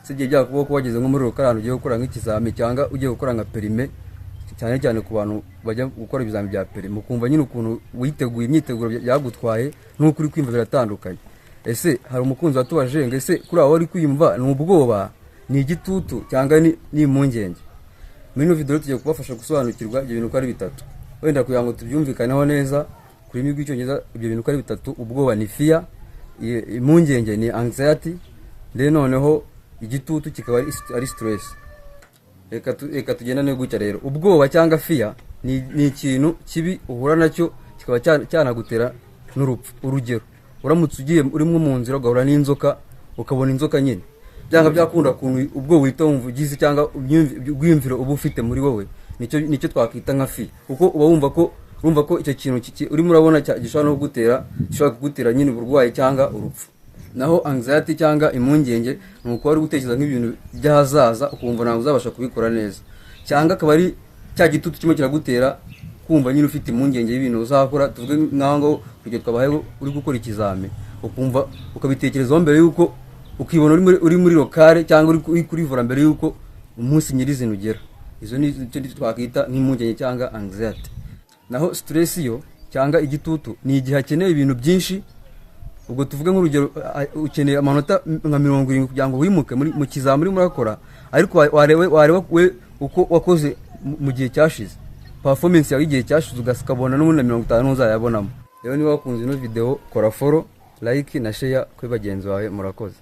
sibye byakuba ko wageze nko muri rukarano ugiye gukora nk'ikizami cyangwa ugiye gukora nka perime, cyane cyane ku bantu bajya gukora ibizami bya perime, ukumva nyine ukuntu witeguye imyiteguro byagutwaye n'uko uri kwimva biratandukanye. Ese hari umukunzi watubaje ngo ese kuri aho uri kwimva ni ubwoba, ni igitutu cyangwa ni impungenge? Muri ino video tugiye kubafasha gusobanukirwa ibyo bintu uko ari bitatu, wenda kugira ngo tubyumvikaneho neza kuri rurimi rw'icyongereza. Ibyo bintu uko ari bitatu, ubwoba ni fear, impungenge ni anxiety, noneho igitutu kikaba ari stress. Reka tugendane gutya rero. Ubwoba cyangwa fear ni ikintu kibi uhura nacyo kikaba cyanagutera n'urupfu. Urugero, uramutse ugiye urimo mu nzira ugahura n'inzoka, ukabona inzoka nyine, byanga byakunda kuntu ubwo wita wumva ugize cyangwa ubwiyumviro uba ufite muri wowe, nicyo twakwita nka fear, kuko uba wumva ko icyo kintu urimo urabona gishobora no kugutera nyine uburwayi cyangwa urupfu. Naho anxiety cyangwa impungenge ni uko wari gutekereza nk'ibintu by'ahazaza ukumva ntabwo uzabasha kubikora neza, cyangwa akaba ari cya gitutu kimwe kiragutera kumva nyine ufite impungenge y'ibintu uzakora. Tuvuge nk'aho kujya twabaye uri gukora ikizami, ukumva ukabitekerezaho mbere yuko ukibona uri muri lokale cyangwa uri kurivura mbere yuko umunsi nyirizina ugera. Izo ni cyo twakwita nk'impungenge cyangwa anxiety. Naho stress yo cyangwa igitutu ni igihe akeneye ibintu byinshi. Ubwo tuvuge nk'urugero, ukeneye amanota nka 70 kugira ngo wimuke mu kizami urimo urakora, ariko wareba uko wakoze mu gihe cyashize, performance yawe igihe cyashize, ugasukabona n'ubundi 50 uzayabonamo. Rero niba wakunze ino video, kora follow, like na share kuri bagenzi bawe. Murakoze.